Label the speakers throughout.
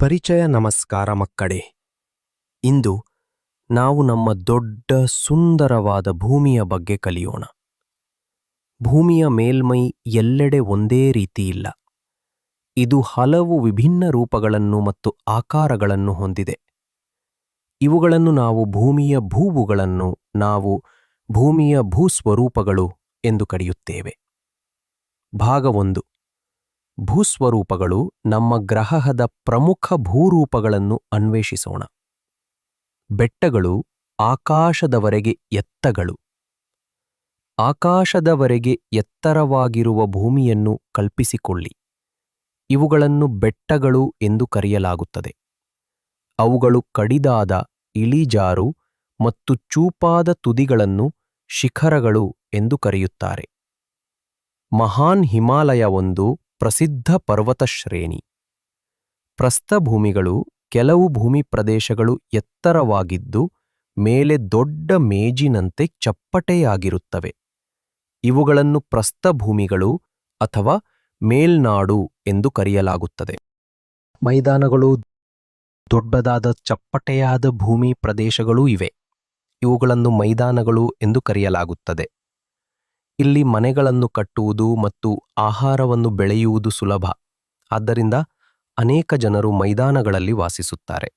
Speaker 1: ಪರಿಚಯ ನಮಸ್ಕಾರ ಮಕ್ಕಳೇ. ಇಂದು ನಾವು ನಮ್ಮ ದೊಡ್ಡ ಸುಂದರವಾದ ಭೂಮಿಯ ಬಗ್ಗೆ ಕಲಿಯೋಣ. ಭೂಮಿಯ ಮೇಲ್ಮೈ ಎಲ್ಲೆಡೆ ಒಂದೇ ರೀತಿ ಇಲ್ಲ. ಇದು ಹಲವು ವಿಭಿನ್ನ ರೂಪಗಳನ್ನು ಮತ್ತು ಆಕಾರಗಳನ್ನು ಹೊಂದಿದೆ. ಇವುಗಳನ್ನು ನಾವು ಭೂಮಿಯ ಭೂಸ್ವರೂಪಗಳು ಎಂದು ಕರೆಯುತ್ತೇವೆ. ಭಾಗ 1. ಭೂಸ್ವರೂಪಗಳು. ನಮ್ಮ ಗ್ರಹದ ಪ್ರಮುಖ ಭೂರೂಪಗಳನ್ನು ಅನ್ವೇಷಿಸೋಣ. ಬೆಟ್ಟಗಳು, ಆಕಾಶದವರೆಗೆ ಎತ್ತಗಳು. ಆಕಾಶದವರೆಗೆ ಎತ್ತರವಾಗಿರುವ ಭೂಮಿಯನ್ನು ಕಲ್ಪಿಸಿಕೊಳ್ಳಿ. ಇವುಗಳನ್ನು ಬೆಟ್ಟಗಳು ಎಂದು ಕರೆಯಲಾಗುತ್ತದೆ. ಅವುಗಳು ಕಡಿದಾದ, ಇಳಿಜಾರು ಮತ್ತು ಚೂಪಾದ ತುದಿಗಳನ್ನು ಶಿಖರಗಳು ಎಂದು ಕರೆಯುತ್ತಾರೆ. ಮಹಾನ್ ಹಿಮಾಲಯ ಒಂದು ಪ್ರಸಿದ್ಧ ಪರ್ವತ ಶ್ರೇಣಿ. ಪ್ರಸ್ಥಭೂಮಿಗಳು. ಕೆಲವು ಭೂಮಿ ಪ್ರದೇಶಗಳು ಎತ್ತರವಾಗಿದ್ದು ಮೇಲೆ ದೊಡ್ಡ ಮೇಜಿನಂತೆ ಚಪ್ಪಟೆಯಾಗಿರುತ್ತವೆ. ಇವುಗಳನ್ನು ಪ್ರಸ್ಥಭೂಮಿಗಳು ಅಥವಾ ಮೇಲ್ನಾಡು ಎಂದು ಕರೆಯಲಾಗುತ್ತದೆ. ಮೈದಾನಗಳು. ದೊಡ್ಡದಾದ ಚಪ್ಪಟೆಯಾದ ಭೂಮಿ ಪ್ರದೇಶಗಳೂ ಇವೆ. ಇವುಗಳನ್ನು ಮೈದಾನಗಳು ಎಂದು ಕರೆಯಲಾಗುತ್ತದೆ. ಇಲ್ಲಿ ಮನೆಗಳನ್ನು ಕಟ್ಟುವುದು ಮತ್ತು ಆಹಾರವನ್ನು ಬೆಳೆಯುವುದು ಸುಲಭ. ಆದ್ದರಿಂದ ಅನೇಕ ಜನರು ಮೈದಾನಗಳಲ್ಲಿ ವಾಸಿಸುತ್ತಾರೆ.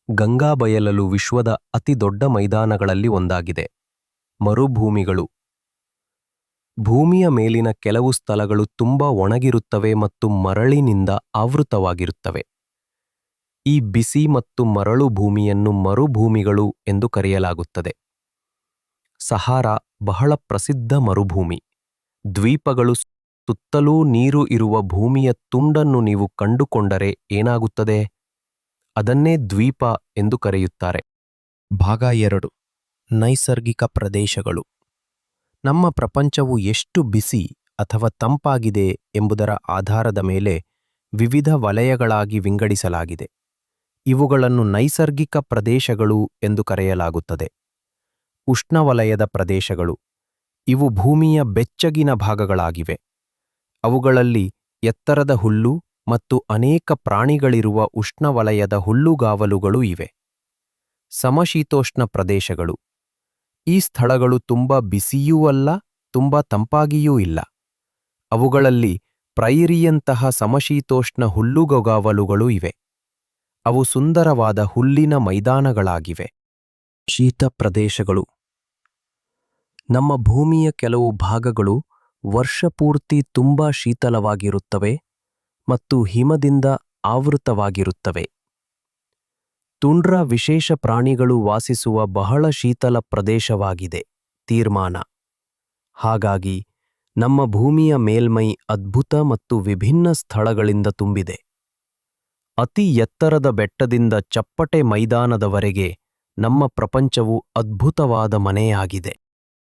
Speaker 1: ಗಂಗಾ ಬಯಲಲು ವಿಶ್ವದ ಅತಿ ದೊಡ್ಡ ಮೈದಾನಗಳಲ್ಲಿ ಒಂದಾಗಿದೆ. ಮರುಭೂಮಿಗಳು. ಭೂಮಿಯ ಮೇಲಿನ ಕೆಲವು ಸ್ಥಳಗಳು ತುಂಬಾ ಒಣಗಿರುತ್ತವೆ ಮತ್ತು ಮರಳಿನಿಂದ ಆವೃತವಾಗಿರುತ್ತವೆ. ಈ ಬಿಸಿ ಮತ್ತು ಮರಳು ಭೂಮಿಯನ್ನು ಮರುಭೂಮಿಗಳು ಎಂದು ಕರೆಯಲಾಗುತ್ತದೆ. ಸಹಾರಾ ಬಹಳ ಪ್ರಸಿದ್ಧ ಮರುಭೂಮಿ. ದ್ವೀಪಗಳು. ಸುತ್ತಲೂ ನೀರು ಇರುವ ಭೂಮಿಯ ತುಂಡನ್ನು ನೀವು ಕಂಡುಕೊಂಡರೆ ಏನಾಗುತ್ತದೆ? ಅದನ್ನೇ ದ್ವೀಪ ಎಂದು ಕರೆಯುತ್ತಾರೆ. ಭಾಗ 2. ನೈಸರ್ಗಿಕ ಪ್ರದೇಶಗಳು. ನಮ್ಮ ಪ್ರಪಂಚವು ಎಷ್ಟು ಬಿಸಿ ಅಥವಾ ತಂಪಾಗಿದೆ ಎಂಬುದರ ಆಧಾರದ ಮೇಲೆ ವಿವಿಧ ವಲಯಗಳಾಗಿ ವಿಂಗಡಿಸಲಾಗಿದೆ. ಇವುಗಳನ್ನು ನೈಸರ್ಗಿಕ ಪ್ರದೇಶಗಳು ಎಂದು ಕರೆಯಲಾಗುತ್ತದೆ. ಉಷ್ಣವಲಯದ ಪ್ರದೇಶಗಳು. ಇವು ಭೂಮಿಯ ಬೆಚ್ಚಗಿನ ಭಾಗಗಳಾಗಿವೆ. ಅವುಗಳಲ್ಲಿ ಎತ್ತರದ ಹುಲ್ಲು ಮತ್ತು ಅನೇಕ ಪ್ರಾಣಿಗಳಿರುವ ಉಷ್ಣವಲಯದ ಹುಲ್ಲುಗಾವಲುಗಳು ಇವೆ. ಸಮಶೀತೋಷ್ಣ ಪ್ರದೇಶಗಳು. ಈ ಸ್ಥಳಗಳು ತುಂಬಾ ಬಿಸಿಯೂ ಅಲ್ಲ, ತುಂಬಾ ತಂಪಾಗಿಯೂ ಇಲ್ಲ. ಅವುಗಳಲ್ಲಿ ಪ್ರೈರಿಯಂತಹ ಸಮಶೀತೋಷ್ಣ ಹುಲ್ಲುಗಾವಲುಗಳು ಇವೆ. ಅವು ಸುಂದರವಾದ ಹುಲ್ಲಿನ ಮೈದಾನಗಳಾಗಿವೆ. ಶೀತ ಪ್ರದೇಶಗಳು. ನಮ್ಮ ಭೂಮಿಯ ಕೆಲವು ಭಾಗಗಳು ವರ್ಷಪೂರ್ತಿ ತುಂಬಾ ಶೀತಲವಾಗಿರುತ್ತವೆ ಮತ್ತು ಹಿಮದಿಂದ ಆವೃತವಾಗಿರುತ್ತವೆ. ತುಂಡ್ರ ವಿಶೇಷ ಪ್ರಾಣಿಗಳು ವಾಸಿಸುವ ಬಹಳ ಶೀತಲ ಪ್ರದೇಶವಾಗಿದೆ. ತೀರ್ಮಾನ. ಹಾಗಾಗಿ ನಮ್ಮ ಭೂಮಿಯ ಮೇಲ್ಮೈ ಅದ್ಭುತ ಮತ್ತು ವಿಭಿನ್ನ ಸ್ಥಳಗಳಿಂದ ತುಂಬಿದೆ. ಅತಿ ಎತ್ತರದ ಬೆಟ್ಟದಿಂದ ಚಪ್ಪಟೆ ಮೈದಾನದವರೆಗೆ ನಮ್ಮ ಪ್ರಪಂಚವು ಅದ್ಭುತವಾದ ಮನೆಯಾಗಿದೆ.